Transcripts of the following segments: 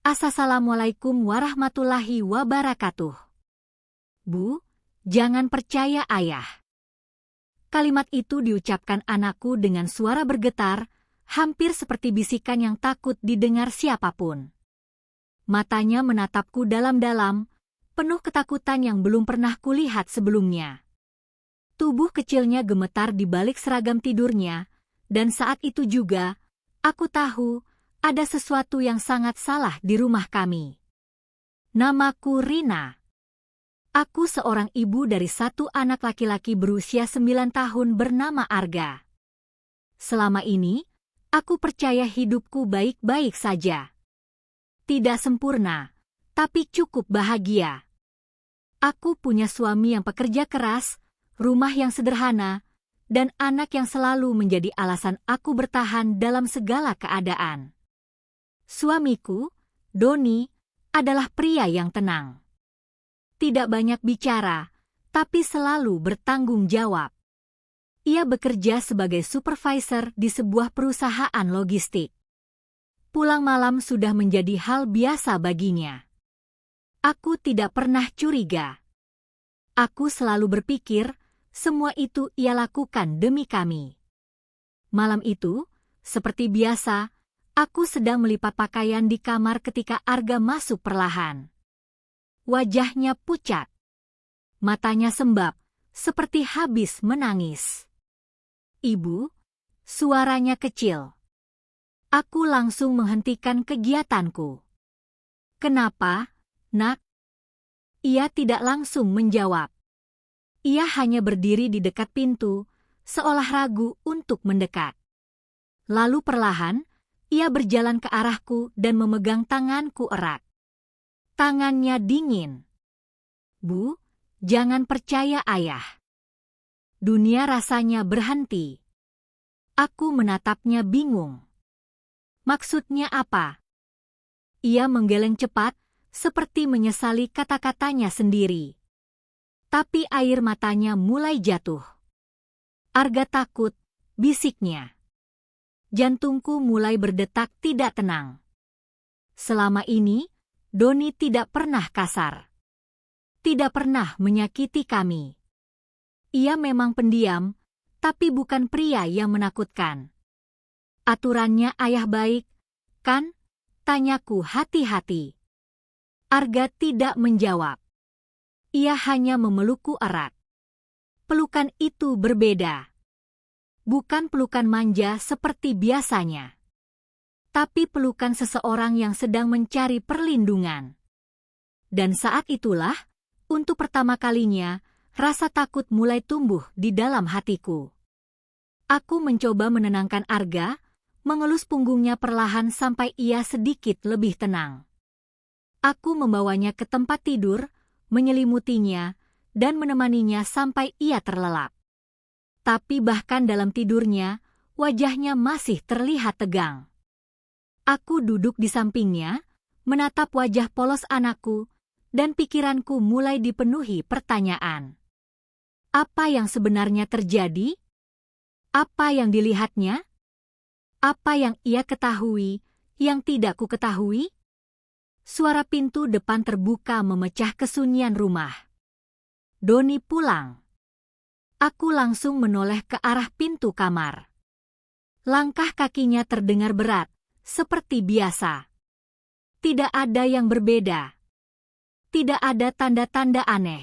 Assalamualaikum warahmatullahi wabarakatuh. Bu, jangan percaya ayah. Kalimat itu diucapkan anakku dengan suara bergetar, hampir seperti bisikan yang takut didengar siapapun. Matanya menatapku dalam-dalam, penuh ketakutan yang belum pernah kulihat sebelumnya. Tubuh kecilnya gemetar di balik seragam tidurnya, dan saat itu juga, aku tahu ada sesuatu yang sangat salah di rumah kami. Namaku Rina. Aku seorang ibu dari satu anak laki-laki berusia 9 tahun bernama Arga. Selama ini, aku percaya hidupku baik-baik saja. Tidak sempurna, tapi cukup bahagia. Aku punya suami yang pekerja keras, rumah yang sederhana, dan anak yang selalu menjadi alasan aku bertahan dalam segala keadaan. Suamiku, Doni, adalah pria yang tenang. Tidak banyak bicara, tapi selalu bertanggung jawab. Ia bekerja sebagai supervisor di sebuah perusahaan logistik. Pulang malam sudah menjadi hal biasa baginya. Aku tidak pernah curiga. Aku selalu berpikir, semua itu ia lakukan demi kami. Malam itu, seperti biasa, aku sedang melipat pakaian di kamar ketika Arga masuk perlahan. Wajahnya pucat. Matanya sembab, seperti habis menangis. Ibu, suaranya kecil. Aku langsung menghentikan kegiatanku. Kenapa, nak? Ia tidak langsung menjawab. Ia hanya berdiri di dekat pintu, seolah ragu untuk mendekat. Lalu perlahan, ia berjalan ke arahku dan memegang tanganku erat. Tangannya dingin. Bu, jangan percaya ayah. Dunia rasanya berhenti. Aku menatapnya bingung. Maksudnya apa? Ia menggeleng cepat, seperti menyesali kata-katanya sendiri. Tapi air matanya mulai jatuh. Arga takut, bisiknya. Jantungku mulai berdetak tidak tenang. Selama ini, Doni tidak pernah kasar. Tidak pernah menyakiti kami. Ia memang pendiam, tapi bukan pria yang menakutkan. Aturannya ayah baik, kan? Tanyaku hati-hati. Arga tidak menjawab. Ia hanya memelukku erat. Pelukan itu berbeda. Bukan pelukan manja seperti biasanya. Tapi pelukan seseorang yang sedang mencari perlindungan. Dan saat itulah, untuk pertama kalinya, rasa takut mulai tumbuh di dalam hatiku. Aku mencoba menenangkan Arga, mengelus punggungnya perlahan sampai ia sedikit lebih tenang. Aku membawanya ke tempat tidur, menyelimutinya, dan menemaninya sampai ia terlelap. Tapi bahkan dalam tidurnya, wajahnya masih terlihat tegang. Aku duduk di sampingnya, menatap wajah polos anakku, dan pikiranku mulai dipenuhi pertanyaan. Apa yang sebenarnya terjadi? Apa yang dilihatnya? Apa yang ia ketahui, yang tidak ku ketahui? Suara pintu depan terbuka memecah kesunyian rumah. Doni pulang. Aku langsung menoleh ke arah pintu kamar. Langkah kakinya terdengar berat, seperti biasa. Tidak ada yang berbeda. Tidak ada tanda-tanda aneh.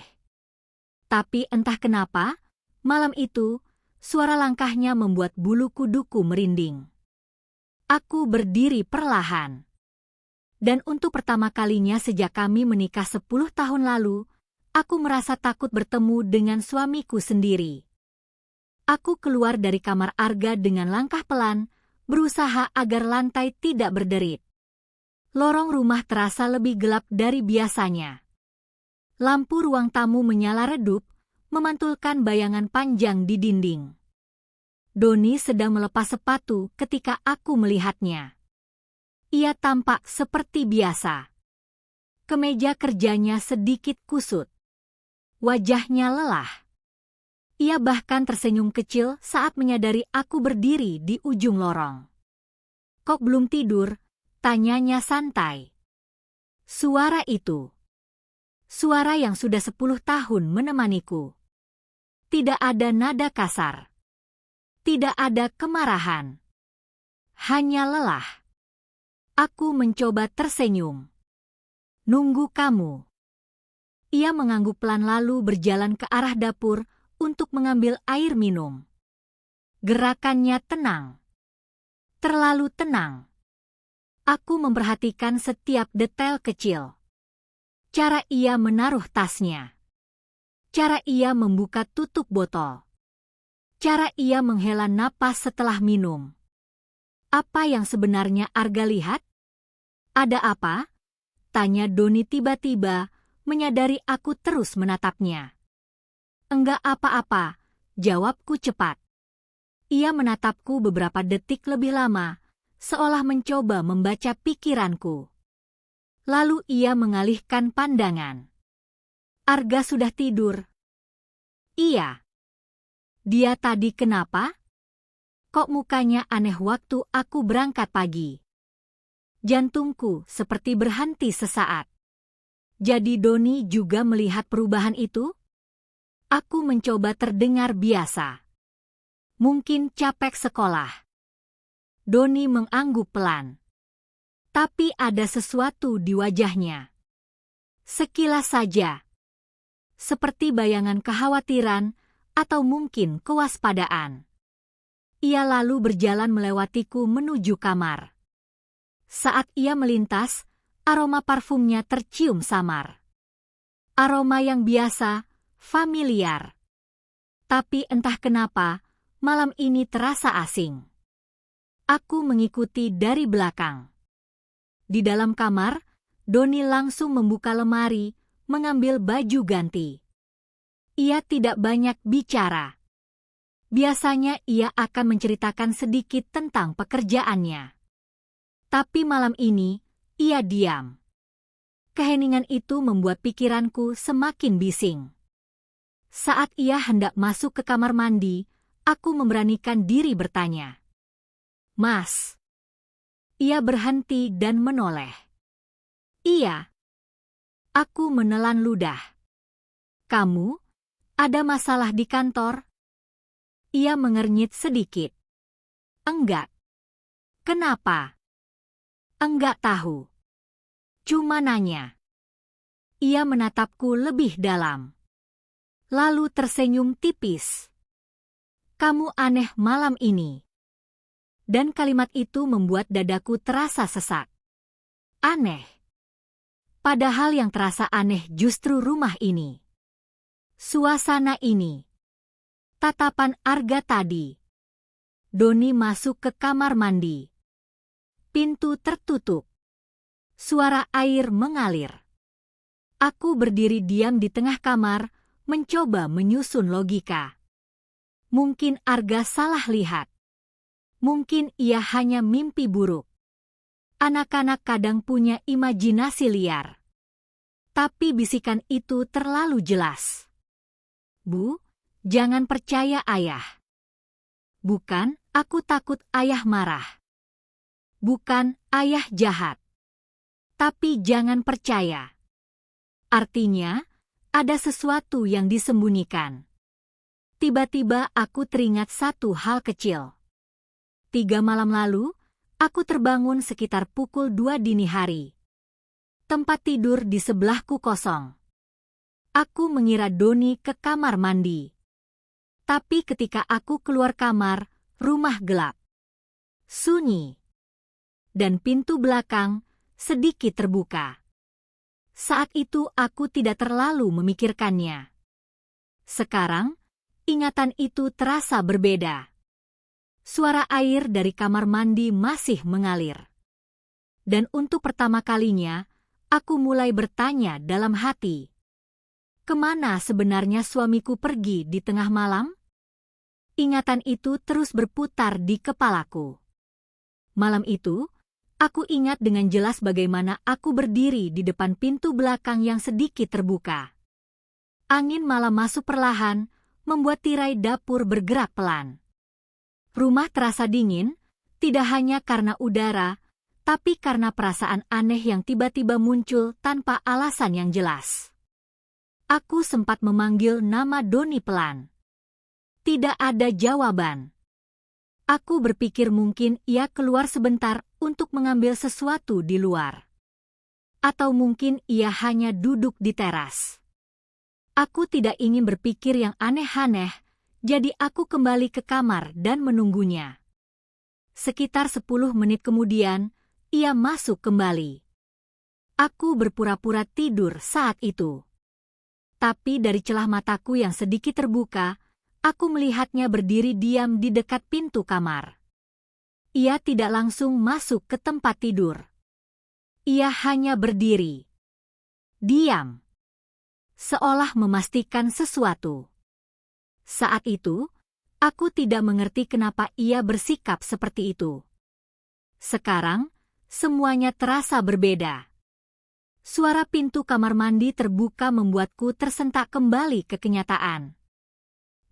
Tapi entah kenapa, malam itu, suara langkahnya membuat bulu kuduku merinding. Aku berdiri perlahan. Dan untuk pertama kalinya sejak kami menikah 10 tahun lalu, aku merasa takut bertemu dengan suamiku sendiri. Aku keluar dari kamar Arga dengan langkah pelan, berusaha agar lantai tidak berderit. Lorong rumah terasa lebih gelap dari biasanya. Lampu ruang tamu menyala redup, memantulkan bayangan panjang di dinding. Doni sedang melepas sepatu ketika aku melihatnya. Ia tampak seperti biasa. Kemeja kerjanya sedikit kusut. Wajahnya lelah. Ia bahkan tersenyum kecil saat menyadari aku berdiri di ujung lorong. Kok belum tidur? Tanyanya santai. Suara itu. Suara yang sudah 10 tahun menemaniku. Tidak ada nada kasar. Tidak ada kemarahan. Hanya lelah. Aku mencoba tersenyum. Nunggu kamu. Ia mengangguk pelan lalu berjalan ke arah dapur untuk mengambil air minum. Gerakannya tenang. Terlalu tenang. Aku memperhatikan setiap detail kecil. Cara ia menaruh tasnya. Cara ia membuka tutup botol. Cara ia menghela napas setelah minum. Apa yang sebenarnya Arga lihat? Ada apa? Tanya Doni tiba-tiba, menyadari aku terus menatapnya. Enggak apa-apa, jawabku cepat. Ia menatapku beberapa detik lebih lama, seolah mencoba membaca pikiranku. Lalu ia mengalihkan pandangan. Arga sudah tidur. Iya. Dia tadi kenapa? Kok mukanya aneh waktu aku berangkat pagi? Jantungku seperti berhenti sesaat. Jadi Doni juga melihat perubahan itu? Aku mencoba terdengar biasa. Mungkin capek sekolah. Doni mengangguk pelan. Tapi ada sesuatu di wajahnya. Sekilas saja. Seperti bayangan kekhawatiran atau mungkin kewaspadaan. Ia lalu berjalan melewatiku menuju kamar. Saat ia melintas, aroma parfumnya tercium samar. Aroma yang biasa, familiar. Tapi entah kenapa, malam ini terasa asing. Aku mengikuti dari belakang. Di dalam kamar, Doni langsung membuka lemari, mengambil baju ganti. Ia tidak banyak bicara. Biasanya ia akan menceritakan sedikit tentang pekerjaannya. Tapi malam ini, ia diam. Keheningan itu membuat pikiranku semakin bising. Saat ia hendak masuk ke kamar mandi, aku memberanikan diri bertanya. Mas. Ia berhenti dan menoleh. Iya. Aku menelan ludah. Kamu? Ada masalah di kantor? Ia mengernyit sedikit. Enggak. Kenapa? Enggak tahu. Cuma nanya. Ia menatapku lebih dalam. Lalu tersenyum tipis. Kamu aneh malam ini. Dan kalimat itu membuat dadaku terasa sesak. Aneh. Padahal yang terasa aneh justru rumah ini. Suasana ini. Tatapan Arga tadi. Doni masuk ke kamar mandi. Pintu tertutup. Suara air mengalir. Aku berdiri diam di tengah kamar, mencoba menyusun logika. Mungkin Arga salah lihat. Mungkin ia hanya mimpi buruk. Anak-anak kadang punya imajinasi liar. Tapi bisikan itu terlalu jelas. Bu, jangan percaya ayah. Bukan, aku takut ayah marah. Bukan, ayah jahat. Tapi jangan percaya. Artinya, ada sesuatu yang disembunyikan. Tiba-tiba aku teringat satu hal kecil. 3 malam lalu, aku terbangun sekitar pukul 2 dini hari. Tempat tidur di sebelahku kosong. Aku mengira Doni ke kamar mandi. Tapi ketika aku keluar kamar, rumah gelap. Sunyi. Dan pintu belakang sedikit terbuka. Saat itu aku tidak terlalu memikirkannya. Sekarang, ingatan itu terasa berbeda. Suara air dari kamar mandi masih mengalir. Dan untuk pertama kalinya, aku mulai bertanya dalam hati. Kemana sebenarnya suamiku pergi di tengah malam? Ingatan itu terus berputar di kepalaku. Malam itu, aku ingat dengan jelas bagaimana aku berdiri di depan pintu belakang yang sedikit terbuka. Angin malam masuk perlahan, membuat tirai dapur bergerak pelan. Rumah terasa dingin, tidak hanya karena udara, tapi karena perasaan aneh yang tiba-tiba muncul tanpa alasan yang jelas. Aku sempat memanggil nama Doni pelan. Tidak ada jawaban. Aku berpikir mungkin ia keluar sebentar untuk mengambil sesuatu di luar. Atau mungkin ia hanya duduk di teras. Aku tidak ingin berpikir yang aneh-aneh, jadi aku kembali ke kamar dan menunggunya. Sekitar 10 menit kemudian, ia masuk kembali. Aku berpura-pura tidur saat itu. Tapi dari celah mataku yang sedikit terbuka, aku melihatnya berdiri diam di dekat pintu kamar. Ia tidak langsung masuk ke tempat tidur. Ia hanya berdiri. Diam. Seolah memastikan sesuatu. Saat itu, aku tidak mengerti kenapa ia bersikap seperti itu. Sekarang, semuanya terasa berbeda. Suara pintu kamar mandi terbuka membuatku tersentak kembali ke kenyataan.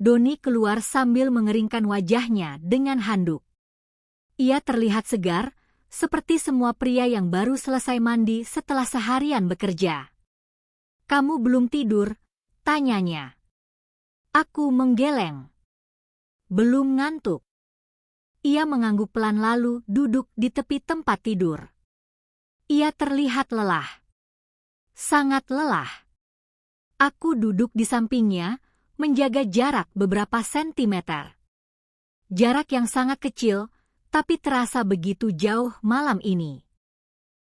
Doni keluar sambil mengeringkan wajahnya dengan handuk. Ia terlihat segar, seperti semua pria yang baru selesai mandi setelah seharian bekerja. "Kamu belum tidur?" tanyanya. Aku menggeleng. "Belum ngantuk." Ia mengangguk pelan lalu duduk di tepi tempat tidur. Ia terlihat lelah. Sangat lelah. Aku duduk di sampingnya, menjaga jarak beberapa sentimeter. Jarak yang sangat kecil, tapi terasa begitu jauh malam ini.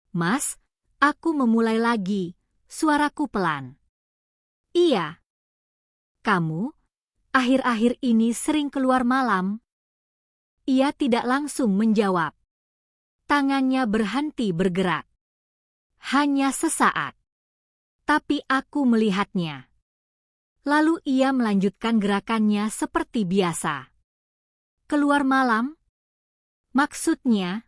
"Mas," aku memulai lagi, suaraku pelan. "Iya. Kamu, akhir-akhir ini sering keluar malam?" Ia tidak langsung menjawab. Tangannya berhenti bergerak. Hanya sesaat. Tapi aku melihatnya. Lalu ia melanjutkan gerakannya seperti biasa. "Keluar malam? Maksudnya?"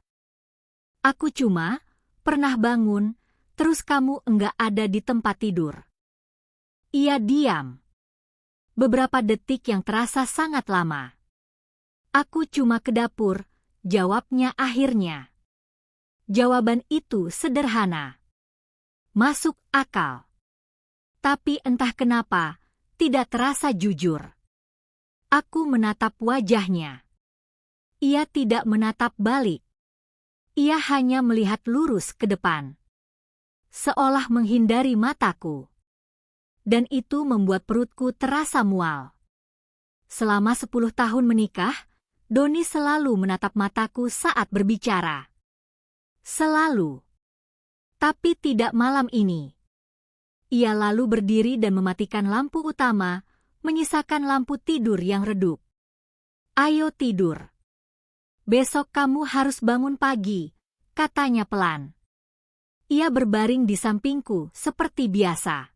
"Aku cuma pernah bangun, terus kamu enggak ada di tempat tidur." Ia diam. Beberapa detik yang terasa sangat lama. "Aku cuma ke dapur," jawabnya akhirnya. Jawaban itu sederhana. Masuk akal. Tapi entah kenapa, tidak terasa jujur. Aku menatap wajahnya. Ia tidak menatap balik. Ia hanya melihat lurus ke depan. Seolah menghindari mataku. Dan itu membuat perutku terasa mual. Selama 10 tahun menikah, Doni selalu menatap mataku saat berbicara. Selalu. Tapi tidak malam ini. Ia lalu berdiri dan mematikan lampu utama, menyisakan lampu tidur yang redup. "Ayo tidur. Besok kamu harus bangun pagi," katanya pelan. Ia berbaring di sampingku seperti biasa.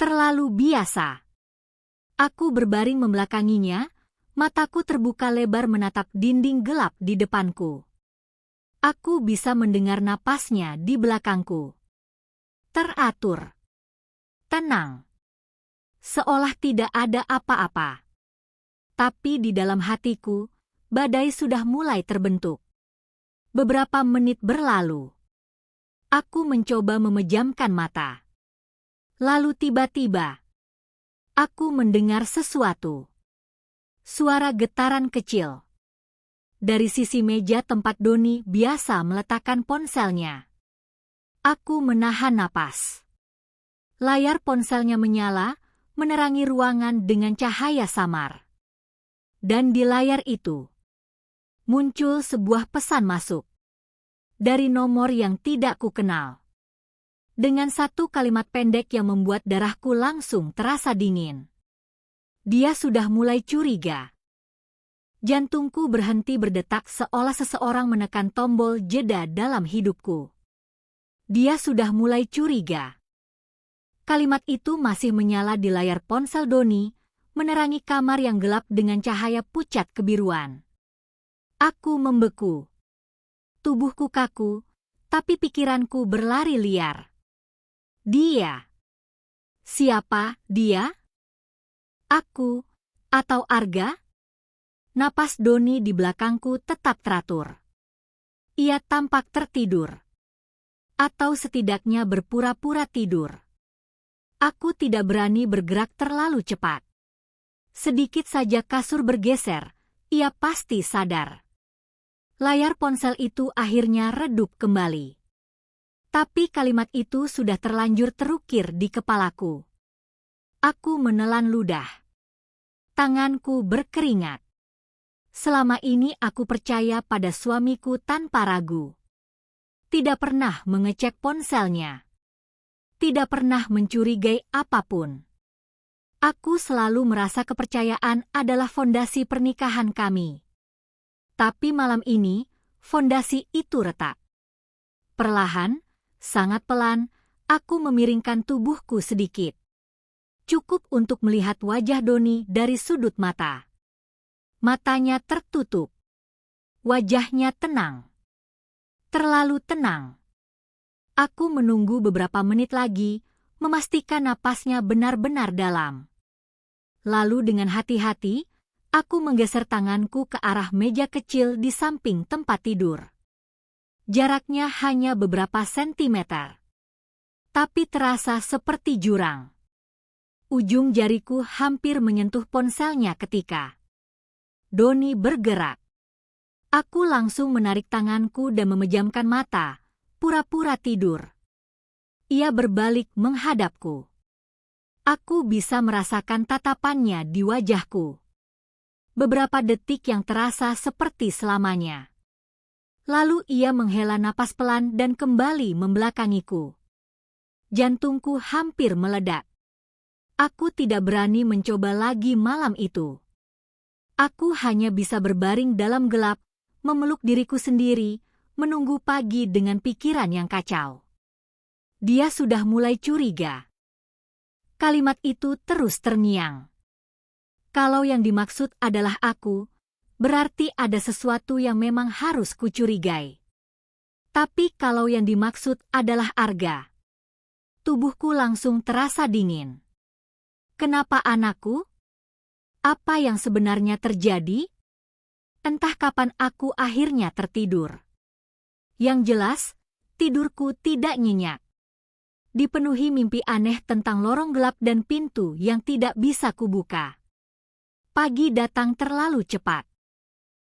Terlalu biasa. Aku berbaring membelakanginya, mataku terbuka lebar menatap dinding gelap di depanku. Aku bisa mendengar napasnya di belakangku. Teratur. Tenang. Seolah tidak ada apa-apa. Tapi di dalam hatiku, badai sudah mulai terbentuk. Beberapa menit berlalu. Aku mencoba memejamkan mata. Lalu tiba-tiba, aku mendengar sesuatu. Suara getaran kecil. Dari sisi meja tempat Doni biasa meletakkan ponselnya. Aku menahan napas. Layar ponselnya menyala, menerangi ruangan dengan cahaya samar. Dan di layar itu, muncul sebuah pesan masuk. Dari nomor yang tidak kukenal. Dengan satu kalimat pendek yang membuat darahku langsung terasa dingin. Dia sudah mulai curiga. Jantungku berhenti berdetak seolah seseorang menekan tombol jeda dalam hidupku. Dia sudah mulai curiga. Kalimat itu masih menyala di layar ponsel Doni, menerangi kamar yang gelap dengan cahaya pucat kebiruan. Aku membeku. Tubuhku kaku, tapi pikiranku berlari liar. Dia. Siapa dia? Aku, atau Arga? Napas Doni di belakangku tetap teratur. Ia tampak tertidur. Atau setidaknya berpura-pura tidur. Aku tidak berani bergerak terlalu cepat. Sedikit saja kasur bergeser, ia pasti sadar. Layar ponsel itu akhirnya redup kembali. Tapi kalimat itu sudah terlanjur terukir di kepalaku. Aku menelan ludah. Tanganku berkeringat. Selama ini aku percaya pada suamiku tanpa ragu. Tidak pernah mengecek ponselnya. Tidak pernah mencurigai apapun. Aku selalu merasa kepercayaan adalah fondasi pernikahan kami. Tapi malam ini, fondasi itu retak. Perlahan, sangat pelan, aku memiringkan tubuhku sedikit. Cukup untuk melihat wajah Doni dari sudut mata. Matanya tertutup. Wajahnya tenang. Terlalu tenang. Aku menunggu beberapa menit lagi, memastikan napasnya benar-benar dalam. Lalu dengan hati-hati, aku menggeser tanganku ke arah meja kecil di samping tempat tidur. Jaraknya hanya beberapa sentimeter. Tapi terasa seperti jurang. Ujung jariku hampir menyentuh ponselnya ketika Doni bergerak. Aku langsung menarik tanganku dan memejamkan mata, pura-pura tidur. Ia berbalik menghadapku. Aku bisa merasakan tatapannya di wajahku. Beberapa detik yang terasa seperti selamanya. Lalu ia menghela napas pelan dan kembali membelakangiku. Jantungku hampir meledak. Aku tidak berani mencoba lagi malam itu. Aku hanya bisa berbaring dalam gelap, memeluk diriku sendiri, menunggu pagi dengan pikiran yang kacau. Dia sudah mulai curiga. Kalimat itu terus terngiang. Kalau yang dimaksud adalah aku, berarti ada sesuatu yang memang harus kucurigai. Tapi kalau yang dimaksud adalah Arga, tubuhku langsung terasa dingin. Kenapa anakku? Apa yang sebenarnya terjadi? Entah kapan aku akhirnya tertidur. Yang jelas, tidurku tidak nyenyak. Dipenuhi mimpi aneh tentang lorong gelap dan pintu yang tidak bisa kubuka. Pagi datang terlalu cepat.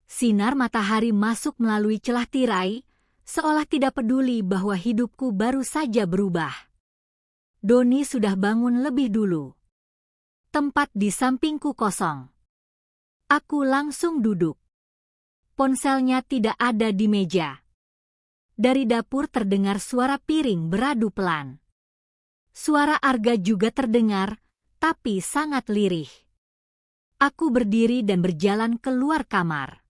Sinar matahari masuk melalui celah tirai, seolah tidak peduli bahwa hidupku baru saja berubah. Doni sudah bangun lebih dulu. Tempat di sampingku kosong. Aku langsung duduk. Ponselnya tidak ada di meja. Dari dapur terdengar suara piring beradu pelan. Suara Arga juga terdengar, tapi sangat lirih. Aku berdiri dan berjalan keluar kamar.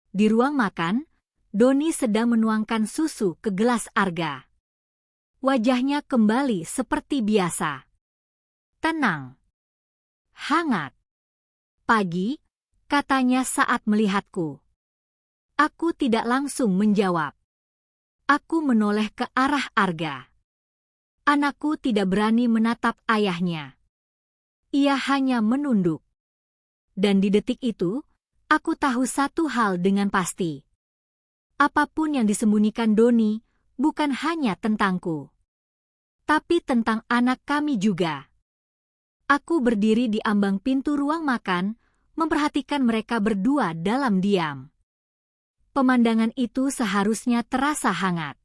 Di ruang makan, Doni sedang menuangkan susu ke gelas Arga. Wajahnya kembali seperti biasa. Tenang. Hangat. Pagi, katanya saat melihatku. Aku tidak langsung menjawab. Aku menoleh ke arah Arga. Anakku tidak berani menatap ayahnya. Ia hanya menunduk. Dan di detik itu, aku tahu satu hal dengan pasti. Apapun yang disembunyikan Doni, bukan hanya tentangku, tapi tentang anak kami juga. Aku berdiri di ambang pintu ruang makan, memperhatikan mereka berdua dalam diam. Pemandangan itu seharusnya terasa hangat.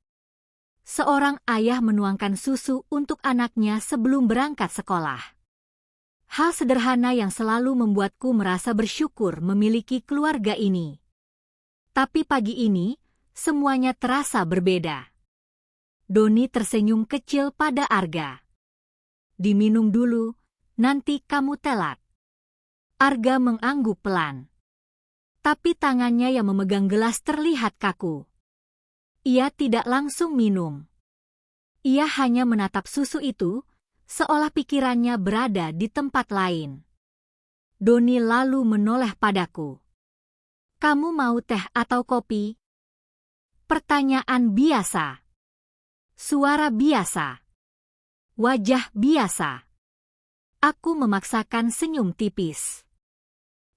Seorang ayah menuangkan susu untuk anaknya sebelum berangkat sekolah. Hal sederhana yang selalu membuatku merasa bersyukur memiliki keluarga ini. Tapi pagi ini, semuanya terasa berbeda. Doni tersenyum kecil pada Arga. Diminum dulu, nanti kamu telat. Arga mengangguk pelan. Tapi tangannya yang memegang gelas terlihat kaku. Ia tidak langsung minum. Ia hanya menatap susu itu, seolah pikirannya berada di tempat lain. Doni lalu menoleh padaku. Kamu mau teh atau kopi? Pertanyaan biasa. Suara biasa. Wajah biasa. Aku memaksakan senyum tipis.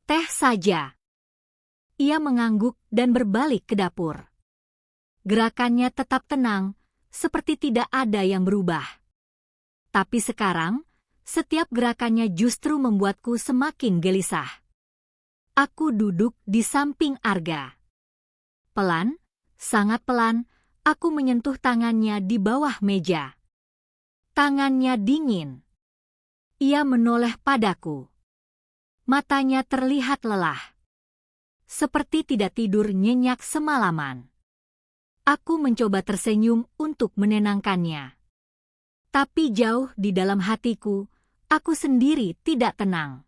Teh saja. Ia mengangguk dan berbalik ke dapur. Gerakannya tetap tenang, seperti tidak ada yang berubah. Tapi sekarang, setiap gerakannya justru membuatku semakin gelisah. Aku duduk di samping Arga. Pelan, sangat pelan, aku menyentuh tangannya di bawah meja. Tangannya dingin. Ia menoleh padaku. Matanya terlihat lelah. Seperti tidak tidur nyenyak semalaman. Aku mencoba tersenyum untuk menenangkannya. Tapi jauh di dalam hatiku, aku sendiri tidak tenang.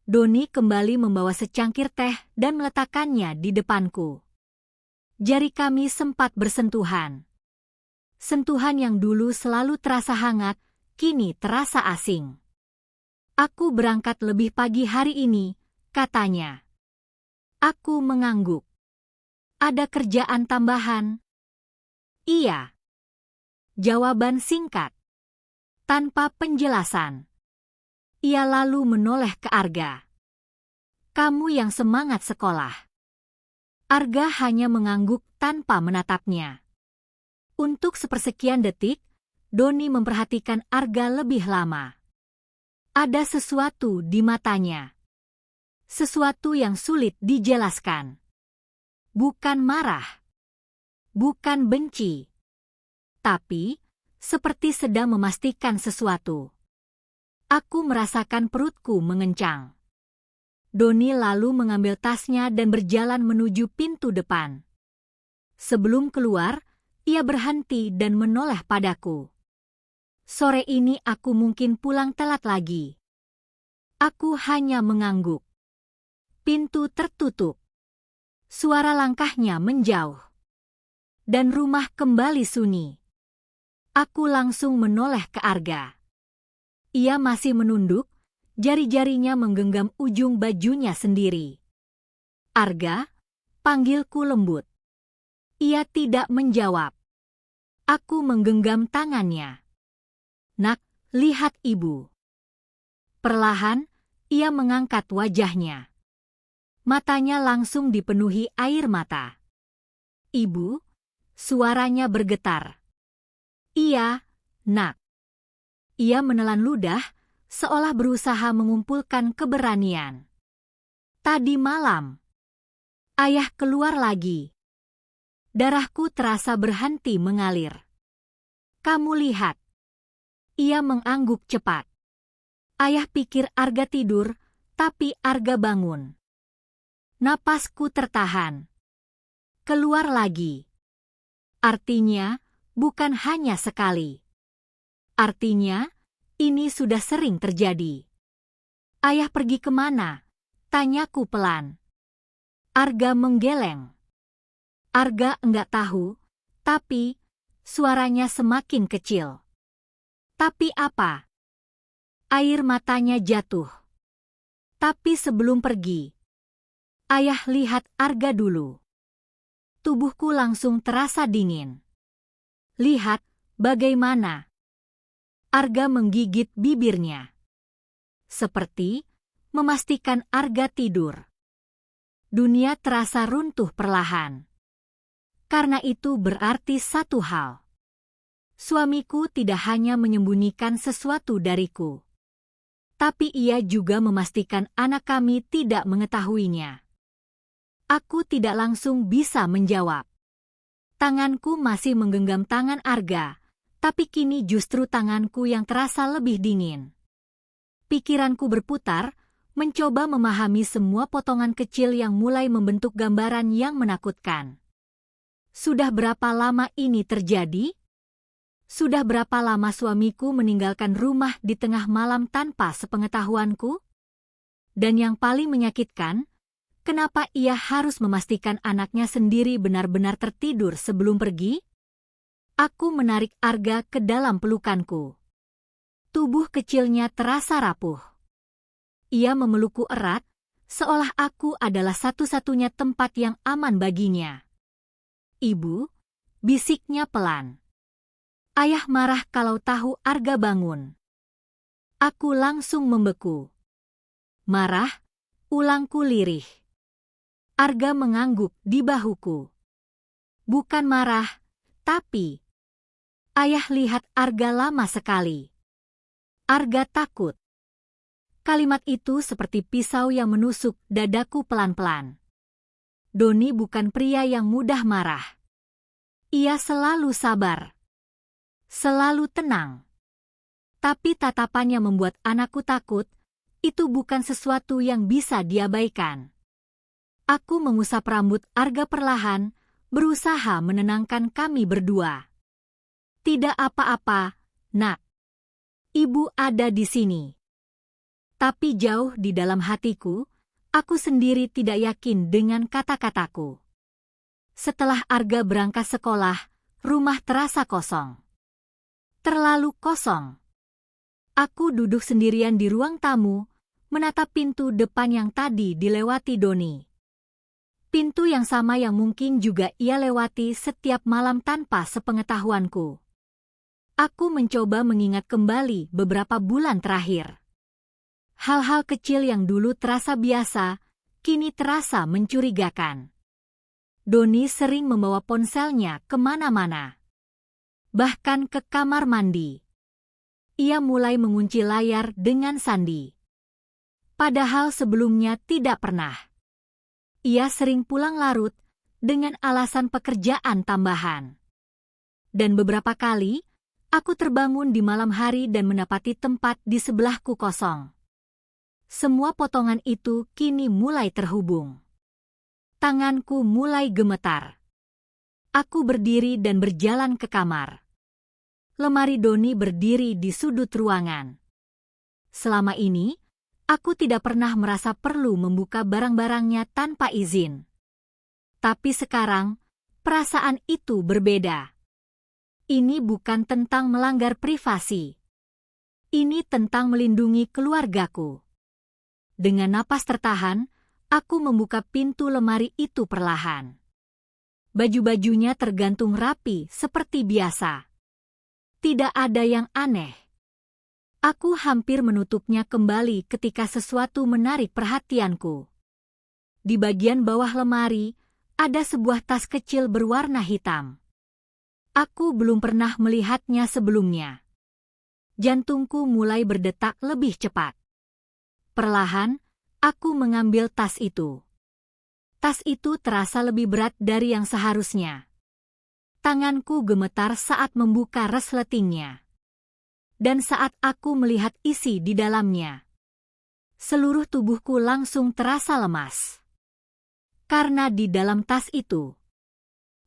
Doni kembali membawa secangkir teh dan meletakkannya di depanku. Jari kami sempat bersentuhan. Sentuhan yang dulu selalu terasa hangat, kini terasa asing. Aku berangkat lebih pagi hari ini, katanya. Aku mengangguk. Ada kerjaan tambahan? Iya. Jawaban singkat. Tanpa penjelasan. Ia lalu menoleh ke Arga. Kamu yang semangat sekolah. Arga hanya mengangguk tanpa menatapnya. Untuk sepersekian detik, Doni memperhatikan Arga lebih lama. Ada sesuatu di matanya. Sesuatu yang sulit dijelaskan. Bukan marah. Bukan benci. Tapi, seperti sedang memastikan sesuatu. Aku merasakan perutku mengencang. Doni lalu mengambil tasnya dan berjalan menuju pintu depan. Sebelum keluar, ia berhenti dan menoleh padaku. Sore ini aku mungkin pulang telat lagi. Aku hanya mengangguk. Pintu tertutup. Suara langkahnya menjauh. Dan rumah kembali sunyi. Aku langsung menoleh ke Arga. Ia masih menunduk, jari-jarinya menggenggam ujung bajunya sendiri. Arga, panggilku lembut. Ia tidak menjawab. Aku menggenggam tangannya. Nak, lihat ibu. Perlahan, ia mengangkat wajahnya. Matanya langsung dipenuhi air mata. Ibu, suaranya bergetar. Iya, nak. Ia menelan ludah, seolah berusaha mengumpulkan keberanian. Tadi malam, ayah keluar lagi. Darahku terasa berhenti mengalir. Kamu lihat. Ia mengangguk cepat. Ayah pikir Arga tidur, tapi Arga bangun. Napasku tertahan. Keluar lagi. Artinya, bukan hanya sekali. Artinya, ini sudah sering terjadi. Ayah pergi kemana? Tanyaku pelan. Arga menggeleng. Arga enggak tahu, tapi suaranya semakin kecil. Tapi apa? Air matanya jatuh. Tapi sebelum pergi, ayah lihat Arga dulu. Tubuhku langsung terasa dingin. Lihat, bagaimana? Arga menggigit bibirnya. Seperti memastikan Arga tidur. Dunia terasa runtuh perlahan. Karena itu berarti satu hal. Suamiku tidak hanya menyembunyikan sesuatu dariku. Tapi ia juga memastikan anak kami tidak mengetahuinya. Aku tidak langsung bisa menjawab. Tanganku masih menggenggam tangan Arga, tapi kini justru tanganku yang terasa lebih dingin. Pikiranku berputar, mencoba memahami semua potongan kecil yang mulai membentuk gambaran yang menakutkan. Sudah berapa lama ini terjadi? Sudah berapa lama suamiku meninggalkan rumah di tengah malam tanpa sepengetahuanku? Dan yang paling menyakitkan, kenapa ia harus memastikan anaknya sendiri benar-benar tertidur sebelum pergi? Aku menarik Arga ke dalam pelukanku. Tubuh kecilnya terasa rapuh. Ia memelukku erat, seolah aku adalah satu-satunya tempat yang aman baginya. Ibu, bisiknya pelan. Ayah marah kalau tahu Arga bangun. Aku langsung membeku. Marah, ulangku lirih. Arga mengangguk di bahuku. Bukan marah, tapi ayah lihat Arga lama sekali. Arga takut. Kalimat itu seperti pisau yang menusuk dadaku pelan-pelan. Doni bukan pria yang mudah marah. Ia selalu sabar. Selalu tenang. Tapi tatapannya membuat anakku takut. Itu bukan sesuatu yang bisa diabaikan. Aku mengusap rambut Arga perlahan, berusaha menenangkan kami berdua. Tidak apa-apa, Nak. Ibu ada di sini. Tapi jauh di dalam hatiku, aku sendiri tidak yakin dengan kata-kataku. Setelah Arga berangkat sekolah, rumah terasa kosong. Terlalu kosong. Aku duduk sendirian di ruang tamu, menatap pintu depan yang tadi dilewati Doni. Pintu yang sama yang mungkin juga ia lewati setiap malam tanpa sepengetahuanku. Aku mencoba mengingat kembali beberapa bulan terakhir. Hal-hal kecil yang dulu terasa biasa, kini terasa mencurigakan. Doni sering membawa ponselnya kemana-mana. Bahkan ke kamar mandi. Ia mulai mengunci layar dengan sandi. Padahal sebelumnya tidak pernah. Ia sering pulang larut dengan alasan pekerjaan tambahan. Dan beberapa kali, aku terbangun di malam hari dan mendapati tempat di sebelahku kosong. Semua potongan itu kini mulai terhubung. Tanganku mulai gemetar. Aku berdiri dan berjalan ke kamar. Lemari Doni berdiri di sudut ruangan. Selama ini, aku tidak pernah merasa perlu membuka barang-barangnya tanpa izin. Tapi sekarang, perasaan itu berbeda. Ini bukan tentang melanggar privasi. Ini tentang melindungi keluargaku. Dengan napas tertahan, aku membuka pintu lemari itu perlahan. Baju-bajunya tergantung rapi seperti biasa. Tidak ada yang aneh. Aku hampir menutupnya kembali ketika sesuatu menarik perhatianku. Di bagian bawah lemari, ada sebuah tas kecil berwarna hitam. Aku belum pernah melihatnya sebelumnya. Jantungku mulai berdetak lebih cepat. Perlahan, aku mengambil tas itu. Tas itu terasa lebih berat dari yang seharusnya. Tanganku gemetar saat membuka resletingnya. Dan saat aku melihat isi di dalamnya, seluruh tubuhku langsung terasa lemas. Karena di dalam tas itu,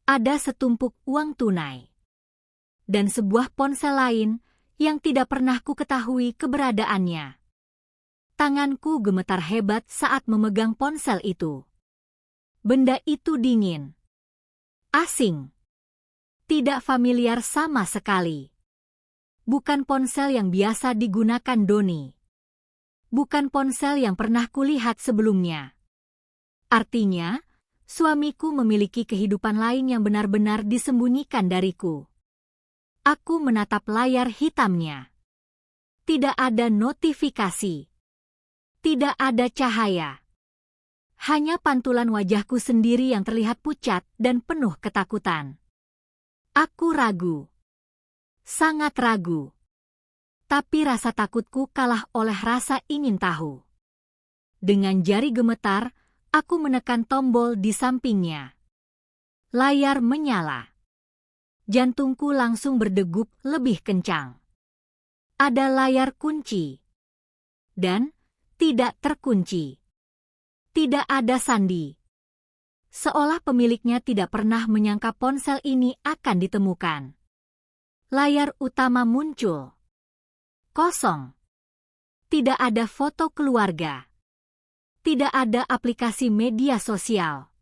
ada setumpuk uang tunai. Dan sebuah ponsel lain yang tidak pernah ku ketahui keberadaannya. Tanganku gemetar hebat saat memegang ponsel itu. Benda itu dingin. Asing. Tidak familiar sama sekali. Bukan ponsel yang biasa digunakan Doni. Bukan ponsel yang pernah kulihat sebelumnya. Artinya, suamiku memiliki kehidupan lain yang benar-benar disembunyikan dariku. Aku menatap layar hitamnya. Tidak ada notifikasi. Tidak ada cahaya. Hanya pantulan wajahku sendiri yang terlihat pucat dan penuh ketakutan. Aku ragu. Sangat ragu. Tapi rasa takutku kalah oleh rasa ingin tahu. Dengan jari gemetar, aku menekan tombol di sampingnya. Layar menyala. Jantungku langsung berdegup lebih kencang. Ada layar kunci. Dan tidak terkunci. Tidak ada sandi. Seolah pemiliknya tidak pernah menyangka ponsel ini akan ditemukan. Layar utama muncul. Kosong. Tidak ada foto keluarga. Tidak ada aplikasi media sosial.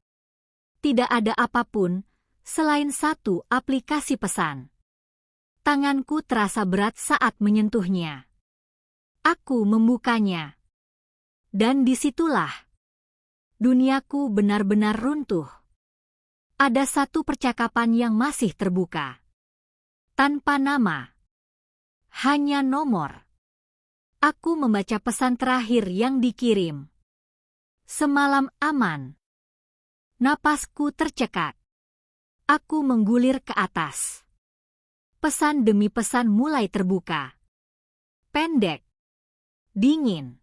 Tidak ada apapun selain satu aplikasi pesan. Tanganku terasa berat saat menyentuhnya. Aku membukanya. Dan disitulah duniaku benar-benar runtuh. Ada satu percakapan yang masih terbuka. Tanpa nama. Hanya nomor. Aku membaca pesan terakhir yang dikirim. Semalam aman. Napasku tercekat. Aku menggulir ke atas. Pesan demi pesan mulai terbuka. Pendek. Dingin.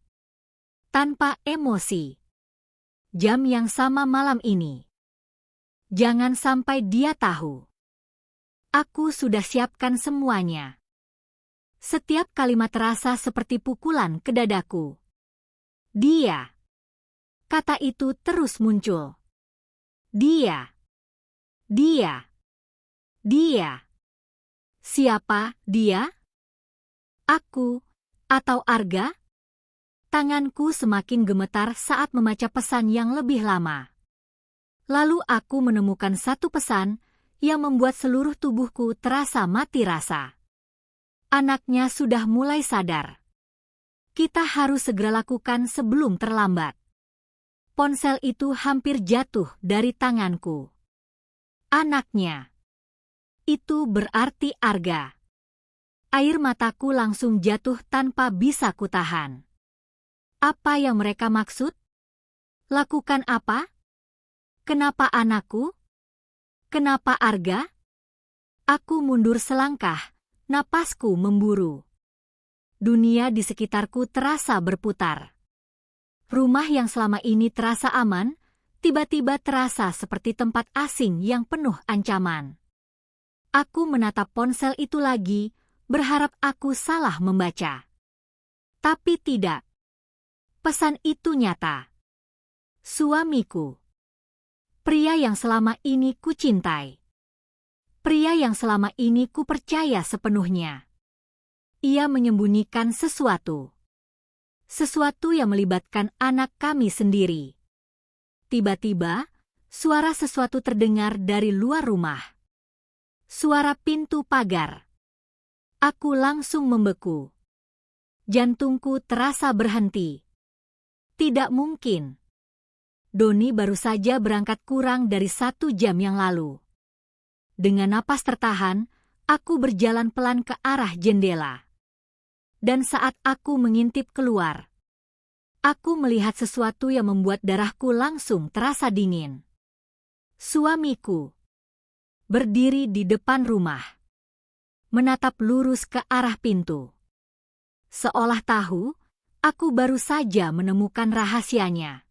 Tanpa emosi. Jam yang sama malam ini. Jangan sampai dia tahu. Aku sudah siapkan semuanya. Setiap kalimat terasa seperti pukulan ke dadaku. Dia. Kata itu terus muncul. Dia. Dia. Dia. Siapa dia? Aku atau Arga? Tanganku semakin gemetar saat membaca pesan yang lebih lama. Lalu aku menemukan satu pesan yang membuat seluruh tubuhku terasa mati rasa. Anaknya sudah mulai sadar. Kita harus segera lakukan sebelum terlambat. Ponsel itu hampir jatuh dari tanganku. Anaknya. Itu berarti Arga. Air mataku langsung jatuh tanpa bisa kutahan. Apa yang mereka maksud? Lakukan apa? Kenapa anakku? Kenapa Arga? Aku mundur selangkah, napasku memburu. Dunia di sekitarku terasa berputar. Rumah yang selama ini terasa aman, tiba-tiba terasa seperti tempat asing yang penuh ancaman. Aku menatap ponsel itu lagi, berharap aku salah membaca. Tapi tidak. Pesan itu nyata. Suamiku. Pria yang selama ini kucintai. Pria yang selama ini kupercaya sepenuhnya. Ia menyembunyikan sesuatu. Sesuatu yang melibatkan anak kami sendiri. Tiba-tiba, suara sesuatu terdengar dari luar rumah. Suara pintu pagar. Aku langsung membeku. Jantungku terasa berhenti. Tidak mungkin. Doni baru saja berangkat kurang dari 1 jam yang lalu. Dengan napas tertahan, aku berjalan pelan ke arah jendela. Dan saat aku mengintip keluar, aku melihat sesuatu yang membuat darahku langsung terasa dingin. Suamiku berdiri di depan rumah, menatap lurus ke arah pintu. Seolah tahu, aku baru saja menemukan rahasianya.